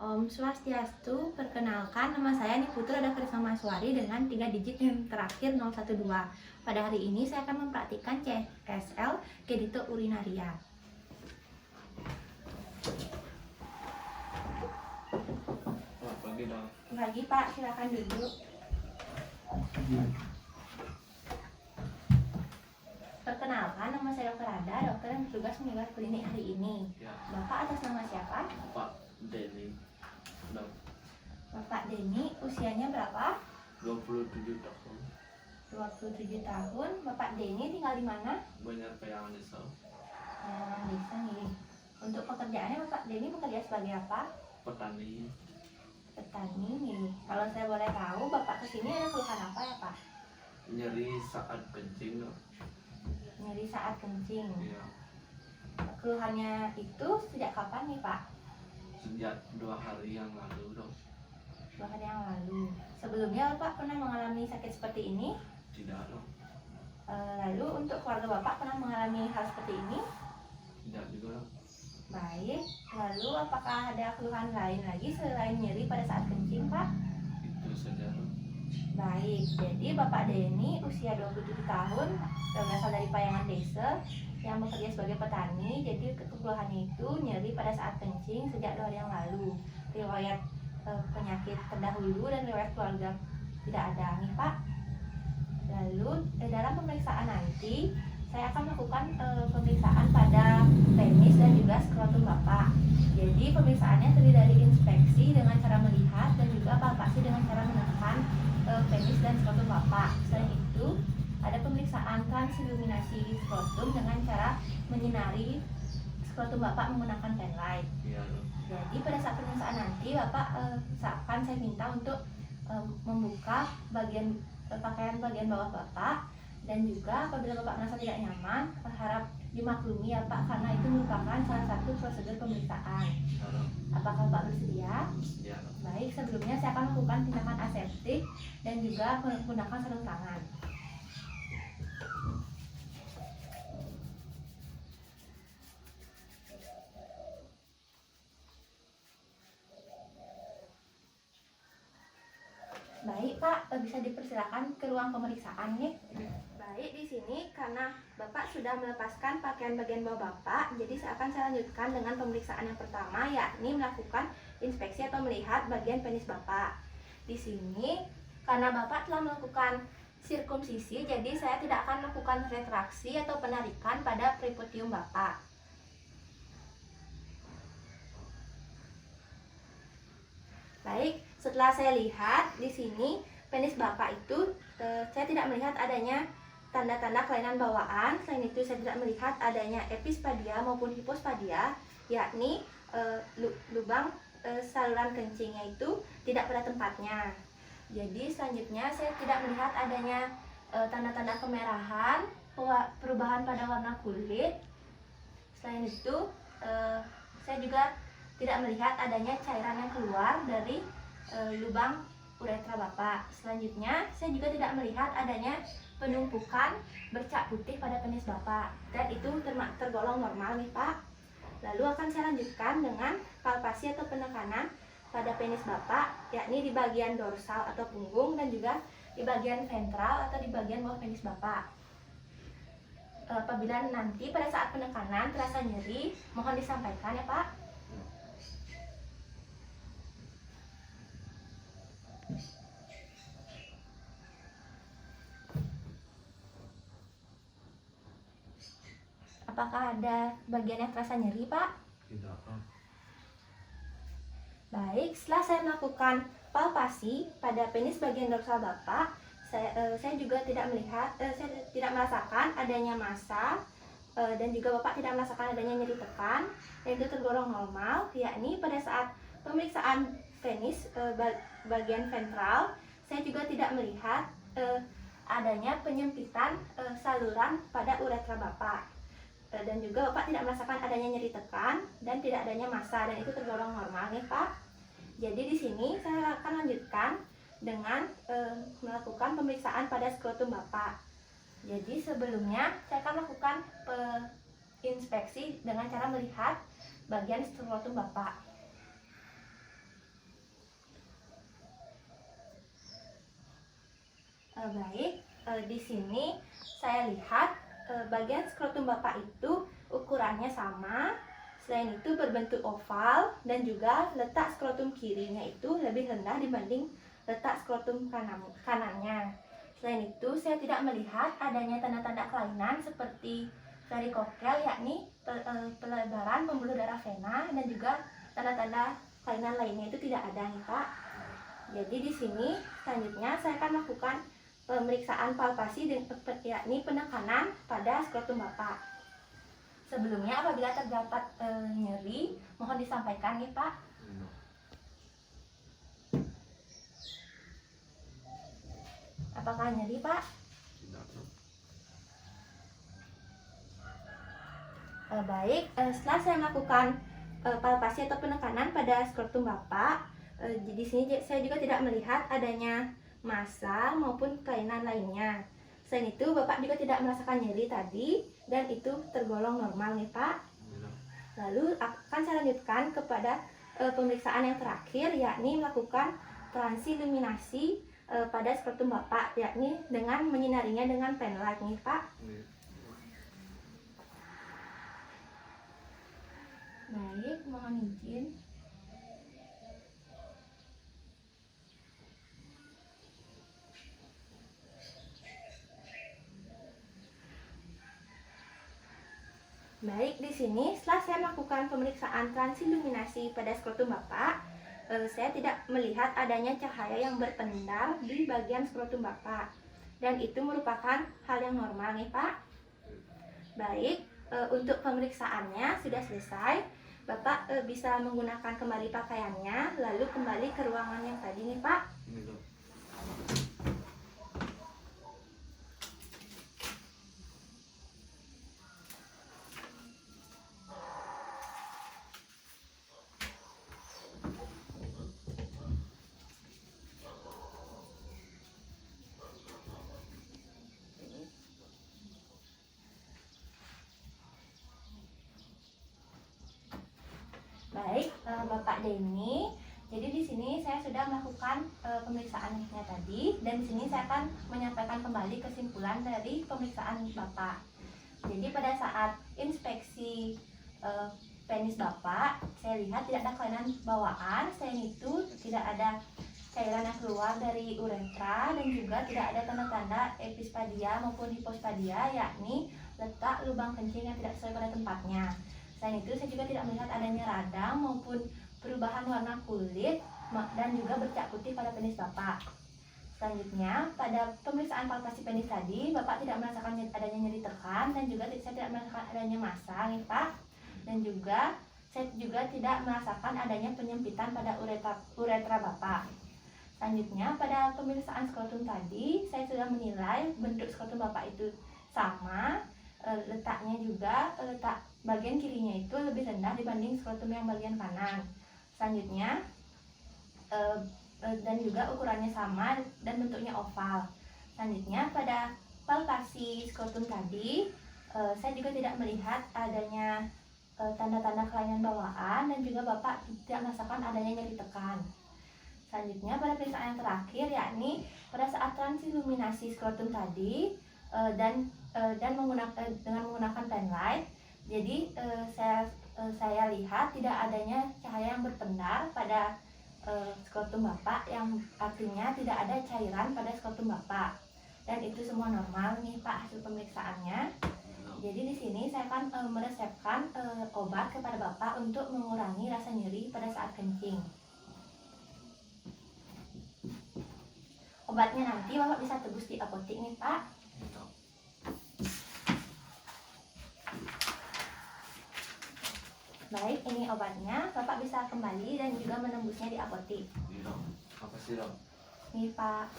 Om Swastiastu, perkenalkan nama saya Niputra Dakarisma Maswari dengan 3 digit yang terakhir 012. Pada hari ini saya akan mempraktikkan CSL Kedito Urinaria. Pagi dong. Pagi Pak, silakan duduk. Perkenalkan, nama saya Dr. Ada, dokter yang bertugas meninggal klinik hari ini. Ya, Bapak atas nama siapa? Pak Denny. Dong. Bapak Denny, usianya berapa? 27 tahun. 27 tahun. Bapak Denny tinggal di mana? Banyak Payangan Desa. Bisa nih. Untuk pekerjaannya Bapak Denny bekerja sebagai apa? Petani. Petani nih. Kalau saya boleh tahu, Bapak kesini ada keluhan apa ya Pak? Nyeri saat kencing. Dong. Nyeri saat kencing. Ya, Keluhannya itu sejak kapan nih Pak? sejak 2 hari yang lalu dong. 2 hari yang lalu. Sebelumnya Bapak pernah mengalami sakit seperti ini? Tidak dong. Lalu untuk keluarga Bapak pernah mengalami hal seperti ini? Tidak juga dong. Baik. Lalu apakah ada keluhan lain lagi selain nyeri pada saat kencing Pak? Itu saja dong. Baik, jadi Bapak Denny usia 27 tahun, berasal dari Payangan Desa yang bekerja sebagai petani. Jadi keluhannya itu nyeri pada saat kencing sejak 2 hari yang lalu. Riwayat penyakit terdahulu dan riwayat keluarga tidak ada nih Pak. Lalu dalam pemeriksaan nanti saya akan melakukan pemeriksaan pada penis dan juga skrotum Bapak. Jadi pemeriksaannya terdiri dari inspeksi dengan cara melihat dan juga palpasi dengan cara menekan penis dan skrotum Bapak. Selain itu, ada pemeriksaan transiluminasi skrotum dengan cara menyinari skrotum Bapak menggunakan penlight. Iya dong. Jadi pada saat pemeriksaan nanti Bapak akan saya minta untuk membuka pakaian bagian bawah Bapak, dan juga apabila Bapak merasa tidak nyaman, harap dimaklumi ya Pak, karena itu merupakan salah satu prosedur pemeriksaan. Iya dong. Apakah Bapak bersedia? Iya dong. Baik, sebelumnya saya akan melakukan tindakan aseptik dan juga menggunakan sarung tangan. Baik Pak, bisa dipersilakan ke ruang pemeriksaan nih. Baik, di sini karena Bapak sudah melepaskan pakaian bagian bawah Bapak, jadi saya lanjutkan dengan pemeriksaan yang pertama, yakni melakukan inspeksi atau melihat bagian penis Bapak. Di sini karena Bapak telah melakukan sirkumsisi, jadi saya tidak akan melakukan retraksi atau penarikan pada periputium Bapak. Baik, setelah saya lihat di sini penis Bapak itu saya tidak melihat adanya tanda-tanda kelainan bawaan. Selain itu saya tidak melihat adanya epispadia maupun hipospadia, yakni lubang saluran kencingnya itu tidak pada tempatnya. Jadi selanjutnya saya tidak melihat adanya tanda-tanda kemerahan, perubahan pada warna kulit. Selain itu saya juga tidak melihat adanya cairan yang keluar dari lubang uretra Bapak. Selanjutnya, saya juga tidak melihat adanya penumpukan bercak putih pada penis Bapak, dan itu tergolong normal nih Pak. Lalu akan saya lanjutkan dengan palpasi atau penekanan pada penis Bapak, yakni di bagian dorsal atau punggung dan juga di bagian ventral atau di bagian bawah penis Bapak. Apabila nanti pada saat penekanan terasa nyeri, mohon disampaikan ya Pak. Apakah ada bagian yang terasa nyeri, Pak? Tidak dong. Baik, setelah saya melakukan palpasi pada penis bagian dorsal Bapak, saya juga tidak melihat, saya tidak merasakan adanya massa, dan juga Bapak tidak merasakan adanya nyeri tekan, dan itu tergolong normal, yakni pada saat pemeriksaan penis bagian ventral, saya juga tidak melihat adanya penyempitan saluran pada uretra Bapak. Dan juga Bapak tidak merasakan adanya nyeri tekan dan tidak adanya massa, dan itu tergolong normal nih Pak. Jadi di sini saya akan lanjutkan dengan melakukan pemeriksaan pada skrotum Bapak. Jadi sebelumnya saya akan melakukan inspeksi dengan cara melihat bagian skrotum Bapak. Baik, di sini saya lihat bagian skrotum Bapak itu ukurannya sama. Selain itu berbentuk oval dan juga letak skrotum kirinya itu lebih rendah dibanding letak skrotum kanannya. Selain itu, saya tidak melihat adanya tanda-tanda kelainan seperti varikokel, yakni pelebaran pembuluh darah vena, dan juga tanda-tanda kelainan lainnya itu tidak ada nih Pak. Jadi di sini selanjutnya saya akan lakukan pemeriksaan palpasi yakni penekanan pada skrotum Bapak. Sebelumnya apabila terdapat nyeri, mohon disampaikan nih Pak. Apakah nyeri Pak? Tidak, Dok. Baik, setelah saya melakukan palpasi atau penekanan pada skrotum Bapak, di sini saya juga tidak melihat adanya massa maupun kelainan lainnya. Selain itu, Bapak juga tidak merasakan nyeri tadi dan itu tergolong normal nih Pak. Tidak. Lalu akan saya lanjutkan kepada pemeriksaan yang terakhir, yakni melakukan transiluminasi pada skrotum Bapak, yakni dengan menyinarinya dengan penlight nih Pak. Tidak. Baik, mohon izin. Baik, di sini setelah saya melakukan pemeriksaan transiluminasi pada skrotum Bapak, saya tidak melihat adanya cahaya yang berpendar di bagian skrotum Bapak. Dan itu merupakan hal yang normal nih Pak. Baik, untuk pemeriksaannya sudah selesai. Bapak bisa menggunakan kembali pakaiannya, lalu kembali ke ruangan yang tadi nih Pak. Ini, Dok. Baik, Bapak Denny. Jadi di sini saya sudah melakukan pemeriksaannya tadi, dan di sini saya akan menyampaikan kembali kesimpulan dari pemeriksaan Bapak. Jadi pada saat inspeksi penis Bapak, saya lihat tidak ada kelainan bawaan. Selain itu tidak ada cairan yang keluar dari uretra dan juga tidak ada tanda-tanda epispadia maupun hipospadia, yakni letak lubang kencing yang tidak sesuai pada tempatnya. Selain itu, saya juga tidak melihat adanya radang maupun perubahan warna kulit dan juga bercak putih pada penis Bapak. Selanjutnya, pada pemeriksaan palpasi penis tadi, Bapak tidak merasakan adanya nyeri tekan dan juga saya tidak merasakan adanya massa nih Pak. Dan juga saya juga tidak merasakan adanya penyempitan pada uretra Bapak. Selanjutnya, pada pemeriksaan skrotum tadi, saya sudah menilai bentuk skrotum Bapak itu sama, letaknya juga, letak bagian kirinya itu lebih rendah dibanding skrotum yang bagian kanan. Selanjutnya, dan juga ukurannya sama dan bentuknya oval. Selanjutnya, pada palpasi skrotum tadi, saya juga tidak melihat adanya tanda-tanda kelainan bawaan dan juga Bapak tidak merasakan adanya nyeri tekan. Selanjutnya, pada pemeriksaan yang terakhir, yakni pada saat transiluminasi skrotum tadi dan dengan menggunakan penlight, jadi saya lihat tidak adanya cahaya yang berpendar pada skrotum Bapak, yang artinya tidak ada cairan pada skrotum Bapak. Dan itu semua normal nih Pak hasil pemeriksaannya. Jadi di sini saya akan meresepkan obat kepada Bapak untuk mengurangi rasa nyeri pada saat kencing. Obatnya nanti Bapak bisa tebus di apotek nih Pak. Baik, ini obatnya. Bapak bisa kembali dan juga menembusnya di apotek. Ini, Dok. Apa sih, Dok? Nih Pak.